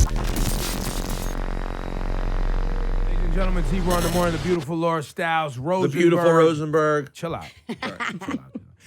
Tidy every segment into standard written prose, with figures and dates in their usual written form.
Ladies and gentlemen, T-Raw in the morning, the beautiful Laura Styles, Rosenberg. The beautiful Rosenberg. Chill out. Chill out.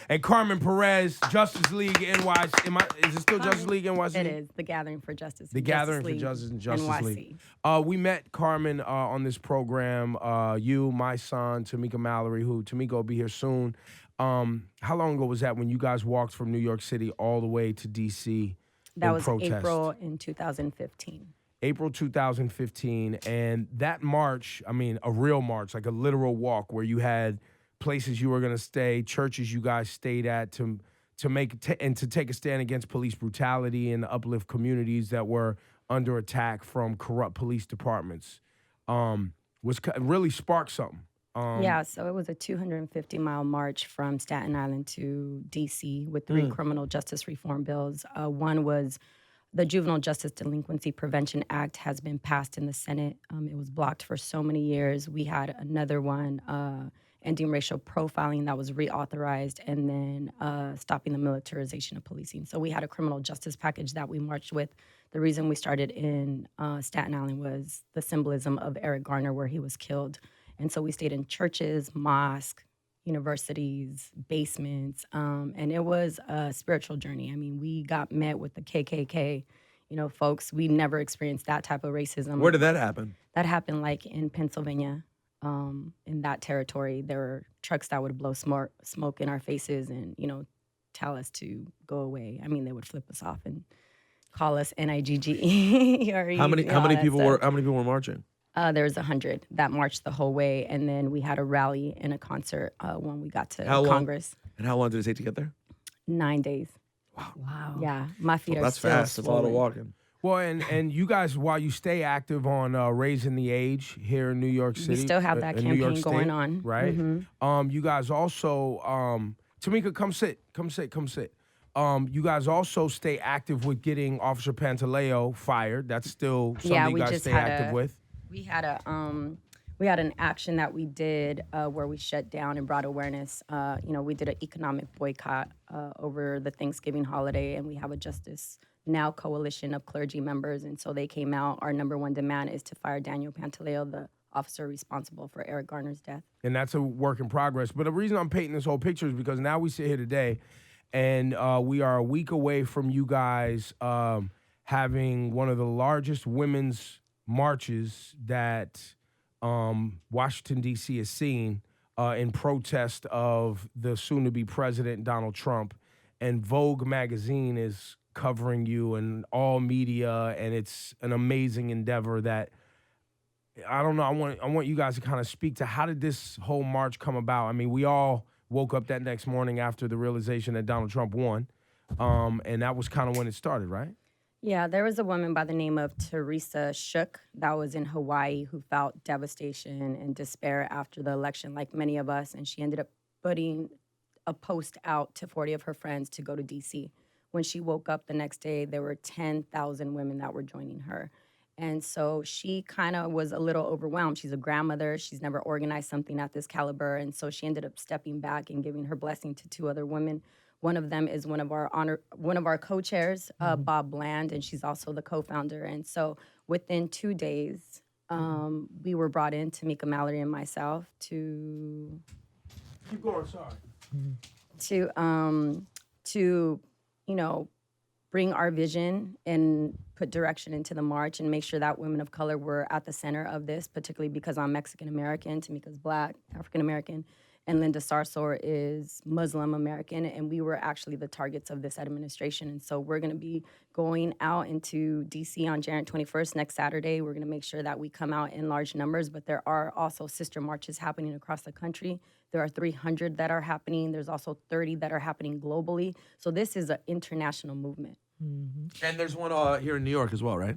And Carmen Perez, Justice League NYC. Is it still Justice League NYC? It is. The Gathering for Justice. The Gathering for Justice and Justice League. We met Carmen on this program. You, my son, Tamika Malory, who Tamika will be here soon. How long ago was that when you guys walked from New York City all the way to D.C. That was protest? April in 2015. April 2015. And that march, I mean, a real march, like a literal walk where you had places you were going to stay, churches you guys stayed at to take a stand against police brutality and uplift communities that were under attack from corrupt police departments. Really sparked something. Yeah, so it was a 250-mile march from Staten Island to D.C. with 3 criminal justice reform bills. One was the Juvenile Justice Delinquency Prevention Act has been passed in the Senate. It was blocked for so many years. We had another one, ending racial profiling, that was reauthorized, and then stopping the militarization of policing. So we had a criminal justice package that we marched with. The reason we started in Staten Island was the symbolism of Eric Garner, where he was killed. And so we stayed in churches, mosques, universities, basements, and it was a spiritual journey. I mean, we got met with the KKK, folks. We never experienced that type of racism. Where did that happen? That happened like in Pennsylvania. In that territory, there were trucks that would blow smoke in our faces and, tell us to go away. I mean, they would flip us off and call us NIGGE. How many people were marching? There was 100 that marched the whole way, and then we had a rally and a concert when we got to Congress. And how long did it take to get there? 9 days. Wow. Yeah, my feet are that's still fast. That's a lot of walking. Well, and you guys, while you stay active on raising the age here in New York City, we still have that campaign going on, right? Mm-hmm. You guys also, Tamika, come sit. You guys also stay active with getting Officer Pantaleo fired. That's still something you guys stay active with. We had an action that we did where we shut down and brought awareness. We did an economic boycott over the Thanksgiving holiday, and we have a Justice Now coalition of clergy members, and so they came out. Our number one demand is to fire Daniel Pantaleo, the officer responsible for Eric Garner's death. And that's a work in progress. But the reason I'm painting this whole picture is because now we sit here today, and we are a week away from you guys having one of the largest women's marches that Washington, D.C. has seen in protest of the soon-to-be president, Donald Trump. And Vogue magazine is covering you and all media, and it's an amazing endeavor that, I don't know, I want you guys to kind of speak to how did this whole march come about? I mean, we all woke up that next morning after the realization that Donald Trump won, and that was kind of when it started, right? Yeah, there was a woman by the name of Teresa Shook that was in Hawaii who felt devastation and despair after the election, like many of us, and she ended up putting a post out to 40 of her friends to go to D.C. When she woke up the next day, there were 10,000 women that were joining her. And so she kind of was a little overwhelmed. She's a grandmother. She's never organized something at this caliber. And so she ended up stepping back and giving her blessing to 2 other women. One of them is one of our co-chairs, Bob Bland, and she's also the co-founder. And so within 2 days, we were brought in, Tamika Malory and myself, to... Keep going, sorry. To bring our vision and put direction into the march and make sure that women of color were at the center of this, particularly because I'm Mexican-American, Tamika's Black, African-American, and Linda Sarsour is Muslim-American, and we were actually the targets of this administration. And so we're going to be going out into D.C. on January 21st, next Saturday. We're going to make sure that we come out in large numbers, but there are also sister marches happening across the country. There are 300 that are happening. There's also 30 that are happening globally. So this is an international movement. Mm-hmm. And there's one here in New York as well, right?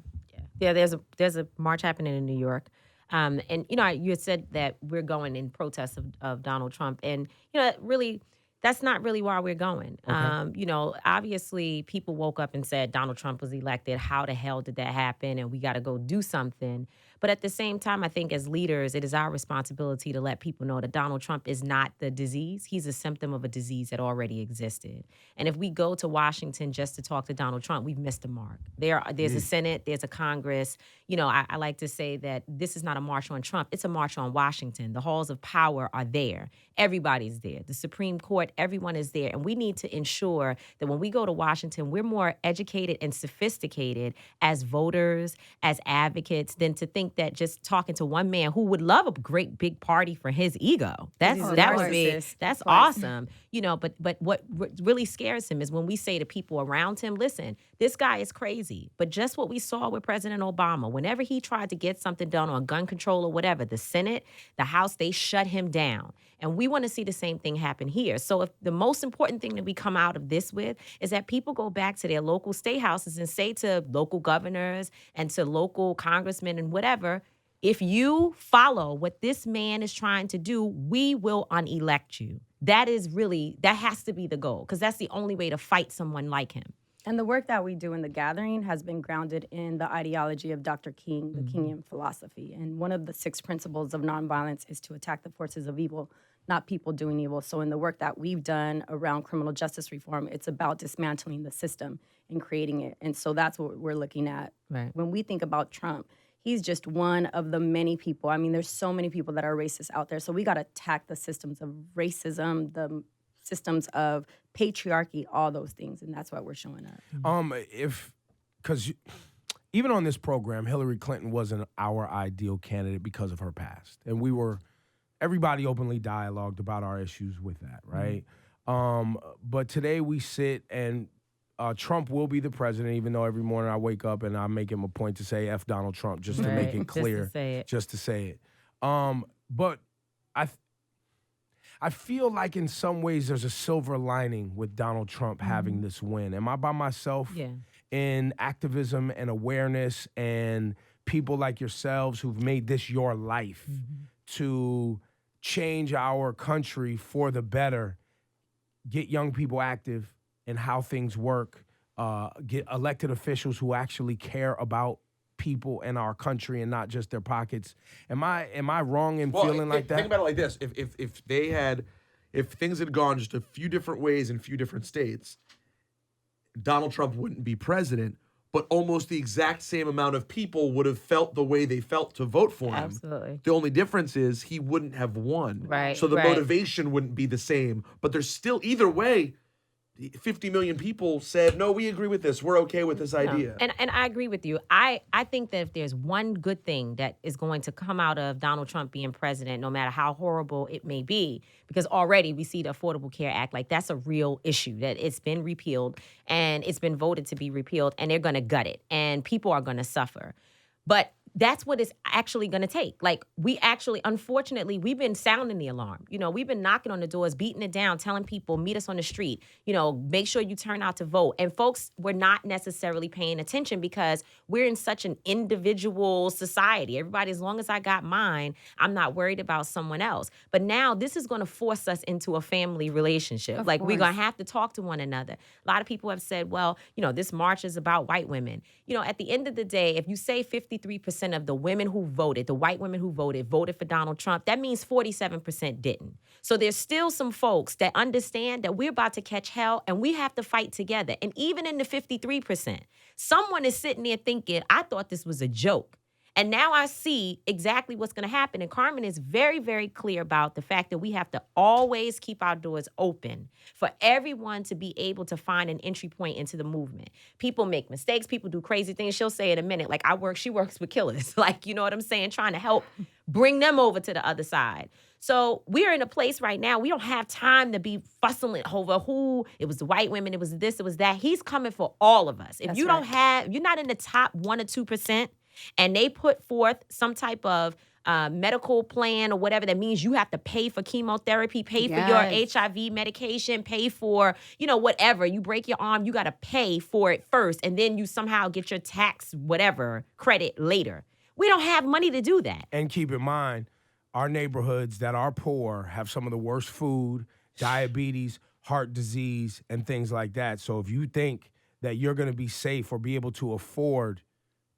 Yeah. There's a march happening in New York. And you had said that we're going in protest of Donald Trump. And, really, That's not really why we're going. Obviously, people woke up and said Donald Trump was elected. How the hell did that happen? And we got to go do something. But at the same time, I think as leaders, it is our responsibility to let people know that Donald Trump is not the disease. He's a symptom of a disease that already existed. And if we go to Washington just to talk to Donald Trump, we've missed the mark. There's a Senate, there's a Congress. I like to say that this is not a march on Trump. It's a march on Washington. The halls of power are there. Everybody's there. The Supreme Court, everyone is there. And we need to ensure that when we go to Washington, we're more educated and sophisticated as voters, as advocates, than to think that just talking to one man who would love a great big party for his ego. That's awesome. But what really scares him is when we say to people around him, listen, this guy is crazy. But just what we saw with President Obama, whenever he tried to get something done on gun control or whatever, the Senate, the House, they shut him down. And we want to see the same thing happen here. So if the most important thing that we come out of this with is that people go back to their local state houses and say to local governors and to local congressmen and whatever, if you follow what this man is trying to do, we will unelect you. That has to be the goal, because that's the only way to fight someone like him. And the work that we do in the gathering has been grounded in the ideology of Dr. King, the Kingian philosophy. And one of the 6 principles of nonviolence is to attack the forces of evil, not people doing evil. So in the work that we've done around criminal justice reform, it's about dismantling the system and creating it. And so that's what we're looking at. Right. When we think about Trump, he's just one of the many people. I mean, there's so many people that are racist out there. So we got to attack the systems of racism, the systems of patriarchy, all those things, and that's why we're showing up. Because even on this program, Hillary Clinton wasn't our ideal candidate because of her past, and everybody openly dialogued about our issues with that, right? But today we sit and Trump will be the president, even though every morning I wake up and I make him a point to say F Donald Trump just to make it clear, just to say it. But I feel like in some ways there's a silver lining with Donald Trump having this win. Am I by myself in activism and awareness and people like yourselves who've made this your life to change our country for the better, get young people active in how things work, get elected officials who actually care about people in our country and not just their pockets? Am I wrong in feeling like that? Think about it like this: if things had gone just a few different ways in a few different states, Donald Trump wouldn't be president, but almost the exact same amount of people would have felt the way they felt to vote for him. Absolutely. The only difference is he wouldn't have won. Right. So the motivation wouldn't be the same. But there's still, either way, 50 million people said, no, we agree with this. We're okay with this idea. And I agree with you. I think that if there's one good thing that is going to come out of Donald Trump being president, no matter how horrible it may be, because already we see the Affordable Care Act, like that's a real issue, that it's been repealed and it's been voted to be repealed, and they're going to gut it and people are going to suffer. But that's what it's actually going to take. Like, unfortunately, we've been sounding the alarm. We've been knocking on the doors, beating it down, telling people, meet us on the street, make sure you turn out to vote. And folks were not necessarily paying attention because we're in such an individual society. Everybody, as long as I got mine, I'm not worried about someone else. But now this is going to force us into a family relationship. We're going to have to talk to one another. A lot of people have said, well, this march is about white women. At the end of the day, if you say 53% of the women who voted, the white women who voted for Donald Trump, that means 47% didn't. So there's still some folks that understand that we're about to catch hell and we have to fight together. And even in the 53%, someone is sitting there thinking, I thought this was a joke. And now I see exactly what's going to happen. And Carmen is very, very clear about the fact that we have to always keep our doors open for everyone to be able to find an entry point into the movement. People make mistakes. People do crazy things. She'll say in a minute, like, she works with killers. Like, you know what I'm saying? Trying to help bring them over to the other side. So we're in a place right now, we don't have time to be fussing over who, it was the white women, it was this, it was that. He's coming for all of us. If you're not in the top 1 or 2%, and they put forth some type of medical plan or whatever, that means you have to pay for chemotherapy, pay for your HIV medication, pay for, whatever. You break your arm, you got to pay for it first, and then you somehow get your tax, whatever, credit later. We don't have money to do that. And keep in mind, our neighborhoods that are poor have some of the worst food, diabetes, heart disease and things like that. So if you think that you're going to be safe or be able to afford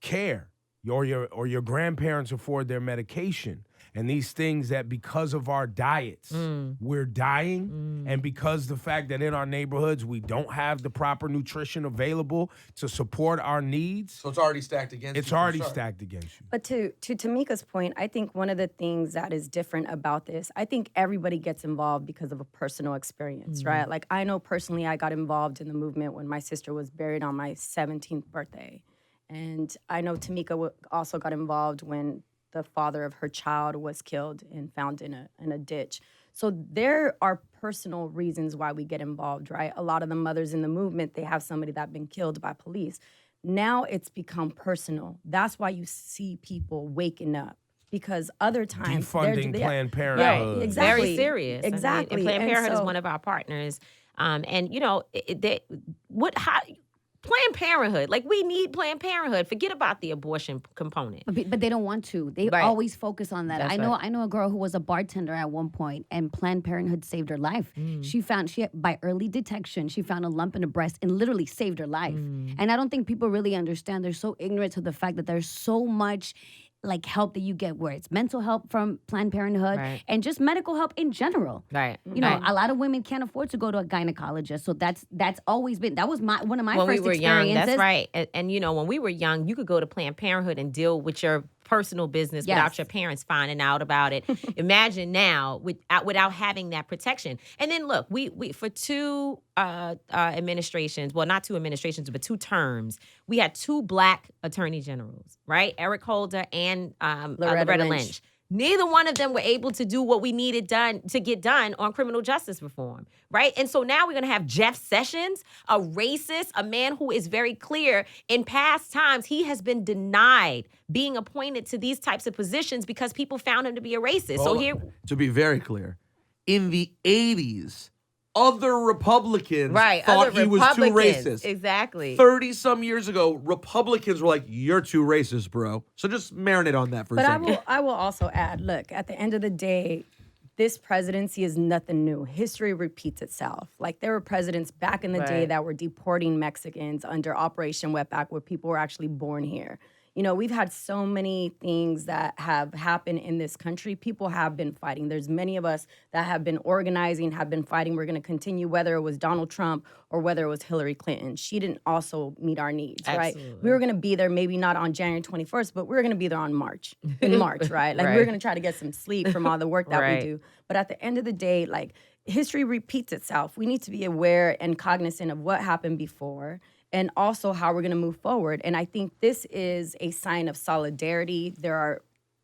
care, or your grandparents afford their medication, and these things that because of our diets we're dying, and because the fact that in our neighborhoods we don't have the proper nutrition available to support our needs, So it's already stacked against you. it's from already start. stacked against you. But to Tamika's point, I think one of the things that is different about this, I think everybody gets involved because of a personal experience, right? Like I know personally I got involved in the movement when my sister was buried on my 17th birthday. And I know Tamika also got involved when the father of her child was killed and found in a ditch. So there are personal reasons why we get involved, right? A lot of the mothers in the movement, they have somebody that's been killed by police. Now it's become personal. That's why you see people waking up. Because other times Defunding Planned Parenthood. Right, exactly. Very serious. Exactly. And Planned And Parenthood is so- one of our partners. And you know, Planned Parenthood, like we need Planned Parenthood. Forget about the abortion component. But they don't want to. They Right. always focus on that. That's I know. right. I know a girl who was a bartender at one point, and Planned Parenthood saved her life. She by early detection, she found a lump in her breast and literally saved her life. And I don't think people really understand. They're so ignorant to the fact that there's so much like help that you get, where it's mental help from Planned Parenthood Right. and just medical help in general. Right. You know, Right. a lot of women can't afford to go to a gynecologist, so that's always been one of my when first we were young, experiences. that's right. And you know, when we were young, you could go to Planned Parenthood and deal with your personal business Yes. without your parents finding out about it. Imagine now without having that protection. And then look, we for two administrations, well, not two administrations, but two terms, we had two black attorney generals, right? Eric Holder and Loretta Lynch. Neither one of them were able to do what we needed done to get done on criminal justice reform, right? And so now we're going to have Jeff Sessions, a racist, a man who is very clear in past times he has been denied being appointed to these types of positions because people found him to be a racist. So Hold here, on. To be very clear, in the 80s, other Republicans thought other he was too Republicans, racist. exactly. 30-some years ago, Republicans were like, you're too racist, bro. So just marinate on that for a But second. I will also add, look, at the end of the day, this presidency is nothing new. History repeats itself. Like there were presidents back in the day Right. that were deporting Mexicans under Operation Wetback where people were actually born here. You know, we've had so many things that have happened in this country. People have been fighting. There's many of us that have been organizing, have been fighting. We're going to continue, whether it was Donald Trump or whether it was Hillary Clinton. She didn't also meet our needs, right? Absolutely. We were going to be there, maybe not on January 21st, but we were going to be there in March, right? Like we were Right. going to try to get some sleep from all the work that Right. we do. But at the end of the day, like history repeats itself. We need to be aware and cognizant of what happened before and also how we're going to move forward. And I think this is a sign of solidarity. There are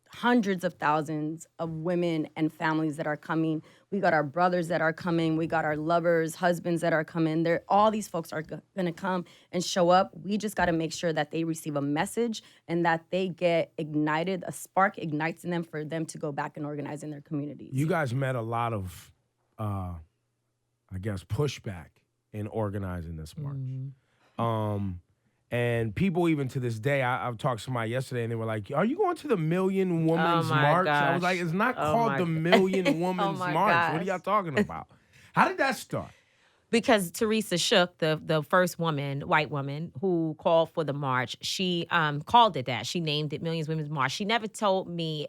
hundreds of thousands of women and families that are coming. We got our brothers that are coming. We got our lovers, husbands that are coming. All these folks are going to come and show up. We just got to make sure that they receive a message and that they get ignited, a spark ignites in them for them to go back and organize in their communities. You guys met a lot of, I guess, pushback in organizing this march. And people even to this day, I've talked to somebody yesterday and they were like, are you going to the Million Women's my March? I was gosh. like, it's not Oh called my the God. Million Women's my March. What are gosh. y'all talking about? How did that start? Because Teresa Shook, the first woman, white woman, who called for the march, she called it that. She named it Millions Women's March. She never told me,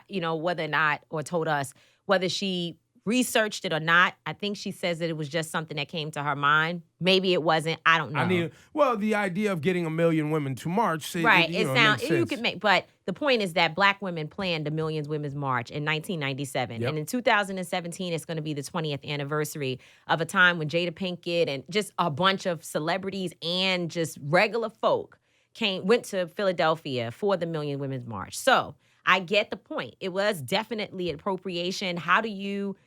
whether or not, or told us whether she researched it or not. I think she says that it was just something that came to her mind. Maybe it wasn't. I don't know. The idea of getting 1 million women to march, Right. it sounds makes you sense. could make, but the point is that black women planned the Millions Women's March in 1997, Yep. and in 2017 it's going to be the 20th anniversary of a time when Jada Pinkett and just a bunch of celebrities and just regular folk went to Philadelphia for the Million Women's March. So I get the point. It was definitely an appropriation. How do you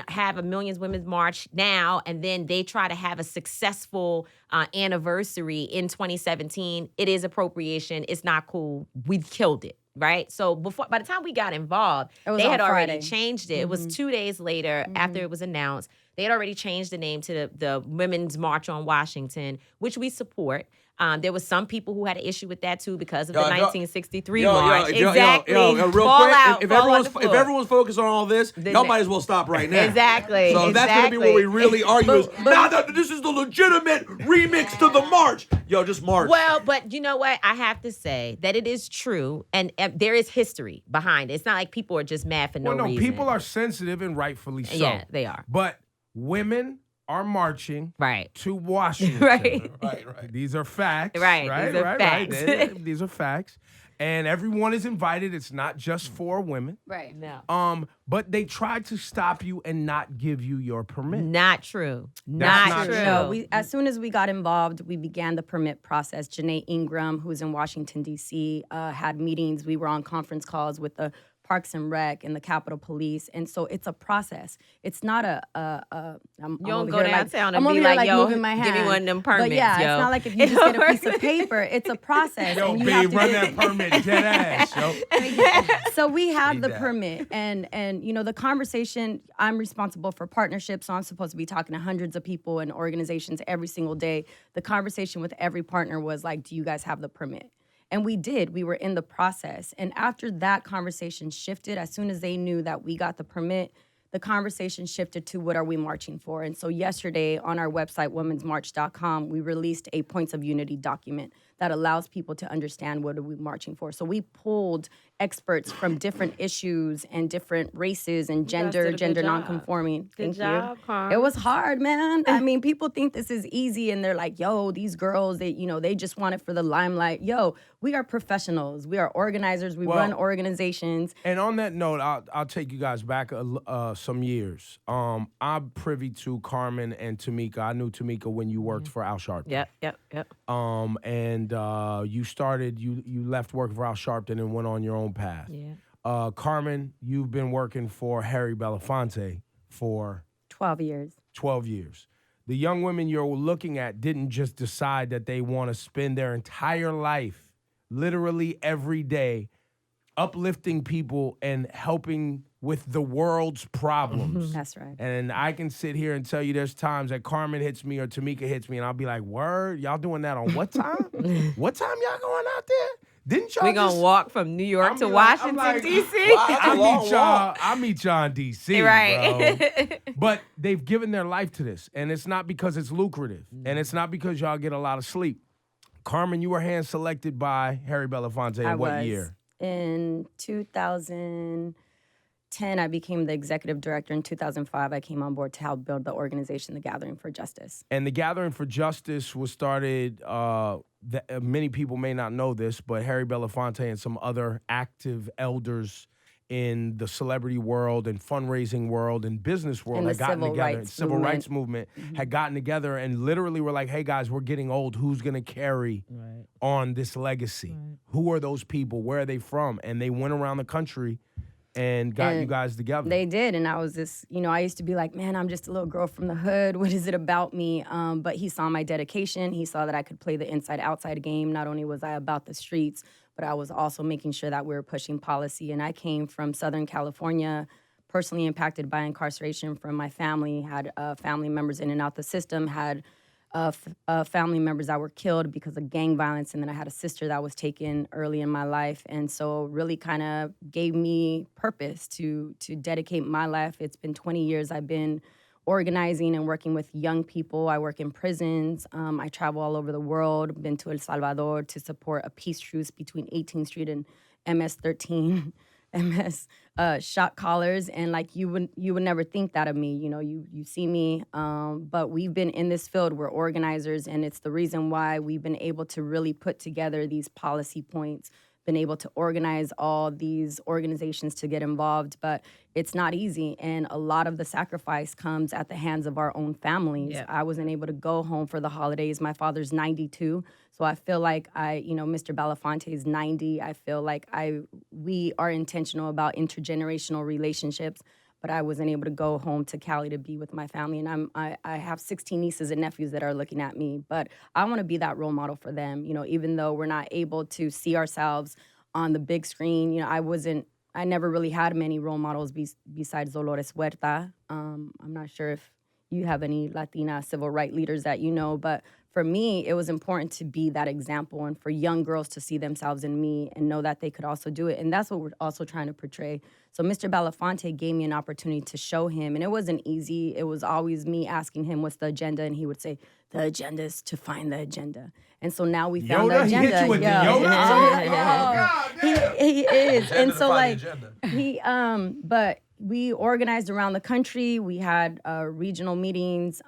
have a Millions Women's March now, and then they try to have a successful anniversary in 2017? It is appropriation. It's not cool. We killed it, right? So by the time we got involved, It was they on had already Friday. changed it. It was 2 days later after it was announced. They had already changed the name to the Women's March on Washington, which we support. There was some people who had an issue with that too because of Yo, the yo, 1963 march. Yo, Exactly. real Fall quick, out, if fall on the everyone's floor. focused on all this, y'all might as well stop right now. Exactly. So that's gonna be where we really argue. Is now that this is the legitimate remix to the march. Yo, just march. Well, but you know what? I have to say that it is true, and there is history behind it. It's not like people are just mad for no reason. People are sensitive and rightfully so. Yeah, they are. But women are marching Right. to Washington. Right. Right. These are facts. Right, Right. these are facts. These are facts. And everyone is invited. It's not just for women. Right. No. But they tried to stop you and not give you your permit. Not true. That's Not not true. true. No, as soon as we got involved, we began the permit process. Janae Ingram, who's in Washington, D.C., had meetings. We were on conference calls with the Parks and Rec and the Capitol Police. And so it's a process. It's not you don't go downtown and I'm be over here like, yo, moving my give me hand. one of them But permits, yeah, yo. it's not like if you just get a piece of paper. It's a process. Yo, and you have babe, to run get that permit, dead ass, yo. So we have Need the that. permit, and you know the conversation. I'm responsible for partnerships, so I'm supposed to be talking to hundreds of people and organizations every single day. The conversation with every partner was like, "Do you guys have the permit?" And we did. We were in the process, and after that conversation shifted, as soon as they knew that we got the permit, the conversation shifted to what are we marching for. And so yesterday on our website, womensmarch.com, we released a Points of Unity document that allows people to understand what are we marching for. So we pulled experts from different issues and different races and guys did a good gender job. nonconforming. Good Thank job, you. Carm. It was hard, man. I mean, people think this is easy and they're like, yo, these girls, they just want it for the limelight. Yo, we are professionals. We are organizers. We run organizations. And on that note, I'll take you guys back some years. I'm privy to Carmen and Tamika. I knew Tamika when you worked for Al Sharpton. Yep. And you left working for Al Sharpton and went on your own path. Yeah. Carmen, you've been working for Harry Belafonte for 12 years. 12 years. The young women you're looking at didn't just decide that they want to spend their entire life, literally every day, uplifting people and helping with the world's problems. That's right. And I can sit here and tell you there's times that Carmen hits me or Tamika hits me and I'll be like, word, y'all doing that on what time? What time y'all going out there? Didn't y'all We're going just to walk from New York to I'm Washington, like, D.C. I meet y'all in D.C., Right. bro. But they've given their life to this, and it's not because it's lucrative, and it's not because y'all get a lot of sleep. Carmen, you were hand-selected by Harry Belafonte in what year? In 2010, I became the executive director. In 2005, I came on board to help build the organization, The Gathering for Justice. And the Gathering for Justice was started, many people may not know this, but Harry Belafonte and some other active elders in the celebrity world and fundraising world and business world And had the gotten civil together. rights Civil movement. rights movement had gotten together and literally were like, hey guys, we're getting old. Who's going to carry on this legacy? Who are those people? Where are they from? And they went around the country and got you guys together. They did, and I was this, I used to be like, man, I'm just a little girl from the hood. What is it about me? But he saw my dedication. He saw that I could play the inside-outside game. Not only was I about the streets, but I was also making sure that we were pushing policy. And I came from Southern California, personally impacted by incarceration from my family, had family members in and out the system, had family members that were killed because of gang violence, and then I had a sister that was taken early in my life, and so really kind of gave me purpose to dedicate my life. It's been 20 years I've been organizing and working with young people. I work in prisons. I travel all over the world, been to El Salvador to support a peace truce between 18th Street and MS-13. MS shot callers, and like you would never think that of me. You see me, but we've been in this field. We're organizers, and it's the reason why we've been able to really put together these policy points, been able to organize all these organizations to get involved, but it's not easy, and a lot of the sacrifice comes at the hands of our own families. Yeah. I wasn't able to go home for the holidays. My father's 92, so I feel like Mr. Belafonte is 90. I feel like we are intentional about intergenerational relationships, but I wasn't able to go home to Cali to be with my family. And I have 16 nieces and nephews that are looking at me, but I want to be that role model for them. Even though we're not able to see ourselves on the big screen, I never really had many role models besides Dolores Huerta. I'm not sure if you have any Latina civil rights leaders that you know, but for me, it was important to be that example and for young girls to see themselves in me and know that they could also do it. And that's what we're also trying to portray. So Mr. Belafonte gave me an opportunity to show him, and it wasn't easy. It was always me asking him, what's the agenda? And he would say, the agenda is to find the agenda. And so now we found the Yoda? He agenda. hit you with the Yoda? Oh, God, He is. And so like he, but we organized around the country. We had regional meetings,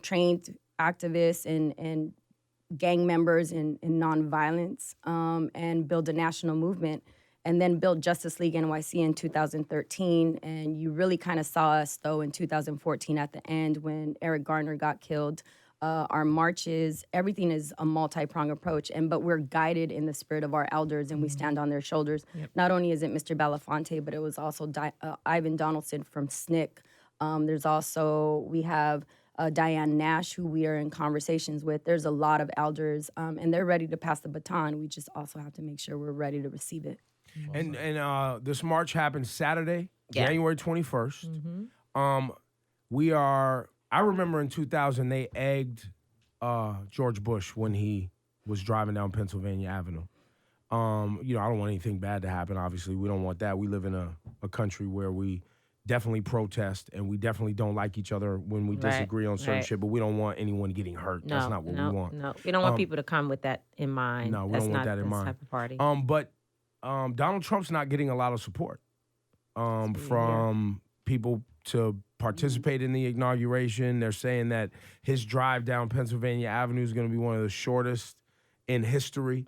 trained activists and gang members in nonviolence, and build a national movement, and then built Justice League NYC in 2013. And you really kind of saw us, though, in 2014 at the end when Eric Garner got killed. Our marches, everything is a multi-pronged approach, but we're guided in the spirit of our elders, and we stand on their shoulders. Yep. Not only is it Mr. Belafonte, but it was also Ivan Donaldson from SNCC. We have Diane Nash, who we are in conversations with. There's a lot of elders, and they're ready to pass the baton. We just also have to make sure we're ready to receive it. And this march happens Saturday, January 21st. I remember in 2000 they egged George Bush when he was driving down Pennsylvania Avenue. I don't want anything bad to happen. Obviously, we don't want that. We live in a country where we definitely protest, and we definitely don't like each other when we disagree on certain shit, but we don't want anyone getting hurt. That's not what we want. No, we don't want people to come with that in mind. No, we don't want that in mind. Type of party. But Donald Trump's not getting a lot of support from people to participate in the inauguration. They're saying that his drive down Pennsylvania Avenue is going to be one of the shortest in history.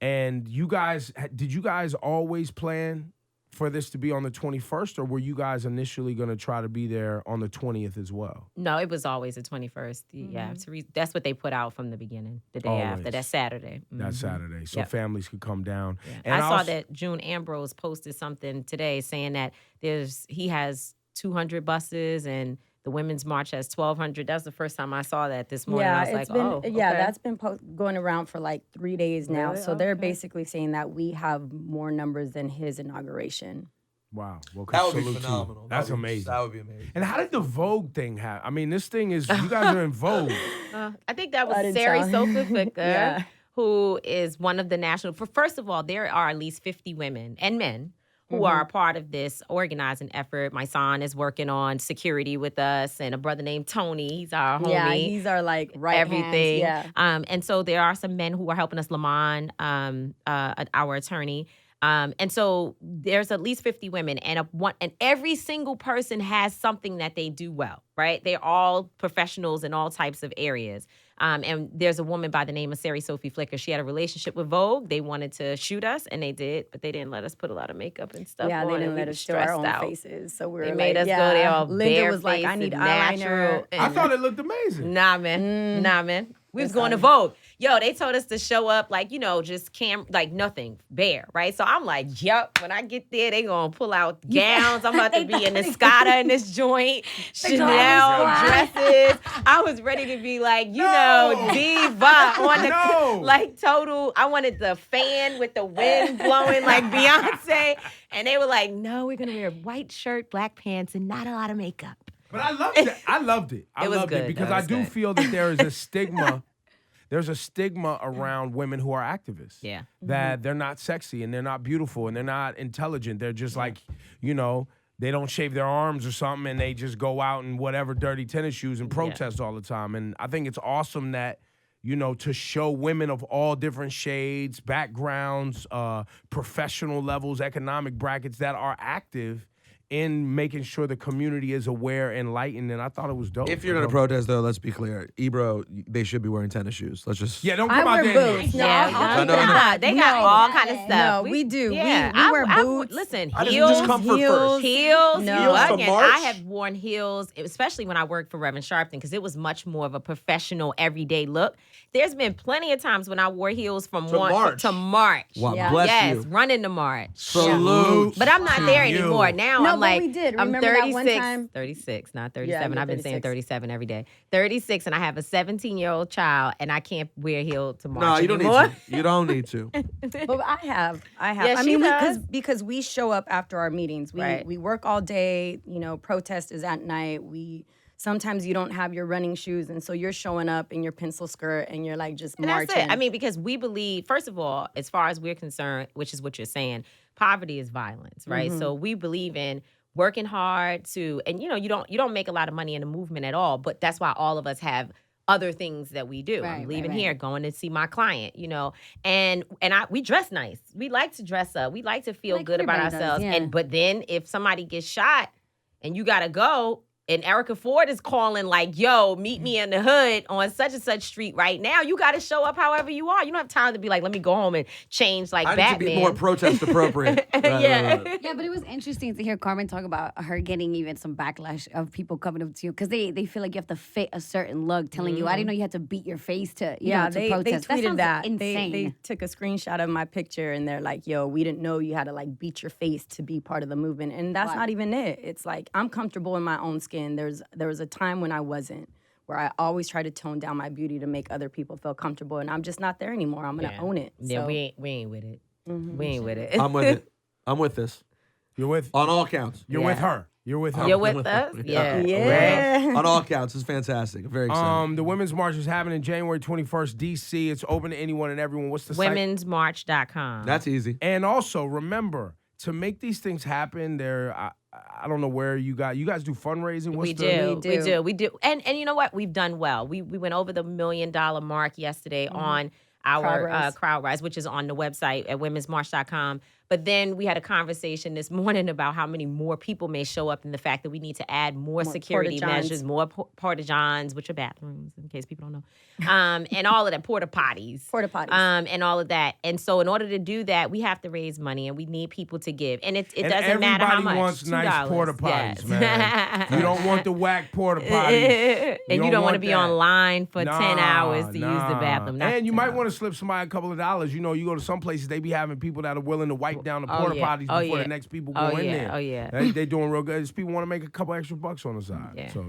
And you guys, did you guys always plan for this to be on the 21st, or were you guys initially going to try to be there on the 20th as well? No, it was always the 21st. Yeah, that's what they put out from the beginning, the day after. That's Saturday. That's Saturday, so families could come down. Yeah. And I saw that June Ambrose posted something today saying that he has 200 buses and the Women's March has 1,200. That's the first time I saw that this morning. I was okay. That's been going around for like 3 days now. Really? So they're basically saying that we have more numbers than his inauguration. Wow. Well, that would be salute to you. phenomenal. That's amazing. That would be amazing. And how did the Vogue thing happen? I mean, this thing is, you guys are in Vogue. I think that was Sari Sofa-Ficker, who is one of the national. First of all, there are at least 50 women and men who are a part of this organizing effort. My son is working on security with us, and a brother named Tony. He's our homie. Yeah, he's our right everything. Hands, yeah. And so there are some men who are helping us. Lamont, our attorney. And so there's at least 50 women, and every single person has something that they do well, right? They're all professionals in all types of areas. And there's a woman by the name of Sari Sofa-Ficker. She had a relationship with Vogue. They wanted to shoot us, and they did, but they didn't let us put a lot of makeup and stuff on. Yeah, they didn't let us show our own out. faces. So we were They made us go there all Linda was like, I need eyeliner. I thought it looked amazing. Nah, man. We was going to Vogue. Yo, they told us to show up like, just like nothing, bare, right? So I'm like, yup, when I get there, they gonna pull out gowns. I'm about to be in Escada in this joint, Chanel dresses. I was ready to be like, diva on the like total. I wanted the fan with the wind blowing like Beyonce. And they were like, no, we're gonna wear a white shirt, black pants, and not a lot of makeup. But I loved it. I loved it. I loved it because I do feel that there is a stigma. There's a stigma around women who are activists. Yeah. That they're not sexy and they're not beautiful and they're not intelligent. They're just like, they don't shave their arms or something and they just go out in whatever dirty tennis shoes and protest all the time. And I think it's awesome that, to show women of all different shades, backgrounds, professional levels, economic brackets that are active in making sure the community is aware, enlightened, and I thought it was dope. If you're going to protest, though, let's be clear. Ebro, they should be wearing tennis shoes. Let's just... Yeah, don't come out there. Boots. No. They got all kind of stuff. No, we do. Yeah, we wear boots. Listen, heels, heels. Heels for March? I have worn heels, especially when I worked for Reverend Sharpton, because it was much more of a professional, everyday look. There's been plenty of times when I wore heels from March to March. Wow, bless you. Running to March. Salute. But I'm not there anymore. Now I'm like, we did. I'm Remember 36, that one time? 36, not 37. Yeah, I've been saying 37 every day. 36, and I have a 17-year-old child, and I can't wear heel to March No, you don't anymore. need to. You don't need to. But I have. Yeah, I she mean, does. because we show up after our meetings. We work all day. Protest is at night. We sometimes you don't have your running shoes, and so you're showing up in your pencil skirt and you're like just And marching. that's it. I mean, because we believe, first of all, as far as we're concerned, which is what you're saying, poverty is violence, right? So we believe in working hard and you don't make a lot of money in the movement at all, but that's why all of us have other things that we do. I'm leaving here, going to see my client, and we dress nice. We like to dress up. We like to feel good about ourselves. But then if somebody gets shot and you gotta go, and Erica Ford is calling like, yo, meet me in the hood on such and such street right now. You got to show up however you are. You don't have time to be like, let me go home and change like Batman. I need to be more protest appropriate. Yeah. Yeah, but it was interesting to hear Carmen talk about her getting even some backlash of people coming up to you because they feel like you have to fit a certain look, telling you, I didn't know you had to beat your face to, to protest. They tweeted that. Insane. They took a screenshot of my picture and they're like, yo, we didn't know you had to like beat your face to be part of the movement. And that's not even it. It's like, I'm comfortable in my own skin. There was a time when I wasn't, where I always try to tone down my beauty to make other people feel comfortable, and I'm just not there anymore. I'm gonna own it. Yeah, so. we ain't with it. We ain't with it. I'm with it. I'm with this. You're with On all counts. You're with her. You're with her. You're with us? Yeah. Yeah. On all counts. It's fantastic. I'm very excited. The Women's March is happening January 21st, DC. It's open to anyone and everyone. What's the site? Womensmarch.com. That's easy. And also remember to make these things happen. I don't know where you guys do fundraising. We do. And you know what? We've done well. We went over the $1 million mark yesterday on our CrowdRise, which is on the website at womensmarch.com. But then we had a conversation this morning about how many more people may show up and the fact that we need to add more security measures, more porta-johns, which are bathrooms, in case people don't know, and all of that, porta-potties. And all of that. And so in order to do that, we have to raise money, and we need people to give. And it doesn't matter how much. Everybody wants nice porta-potties, yes. man. You don't want the whack porta-potties. And you don't want to be that. online for 10 hours to use the bathroom. And you might want to slip somebody a couple of dollars. You go to some places, they be having people that are willing to wipe down the porta potties before the next people go in there. Oh, yeah. They doing real good. These people want to make a couple extra bucks on the side. Yeah. So,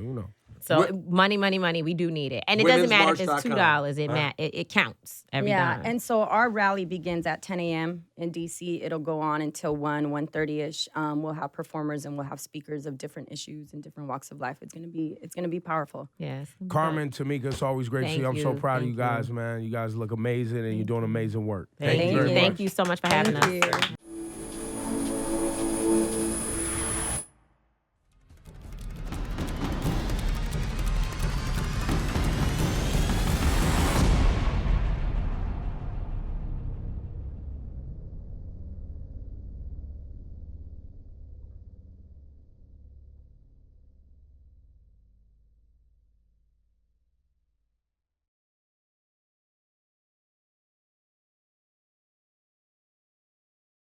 So money, we do need it. And it doesn't matter if it's $2. It counts every time. And so our rally begins at 10 a.m. in DC. It'll go on until 1:30ish. We'll have performers and we'll have speakers of different issues and different walks of life. It's gonna be powerful. Yes. Carmen, Tamika, it's always great to see you. I'm so proud of you guys, man. You guys look amazing and you're doing amazing work. Thank you. very much. Thank you so much for having us.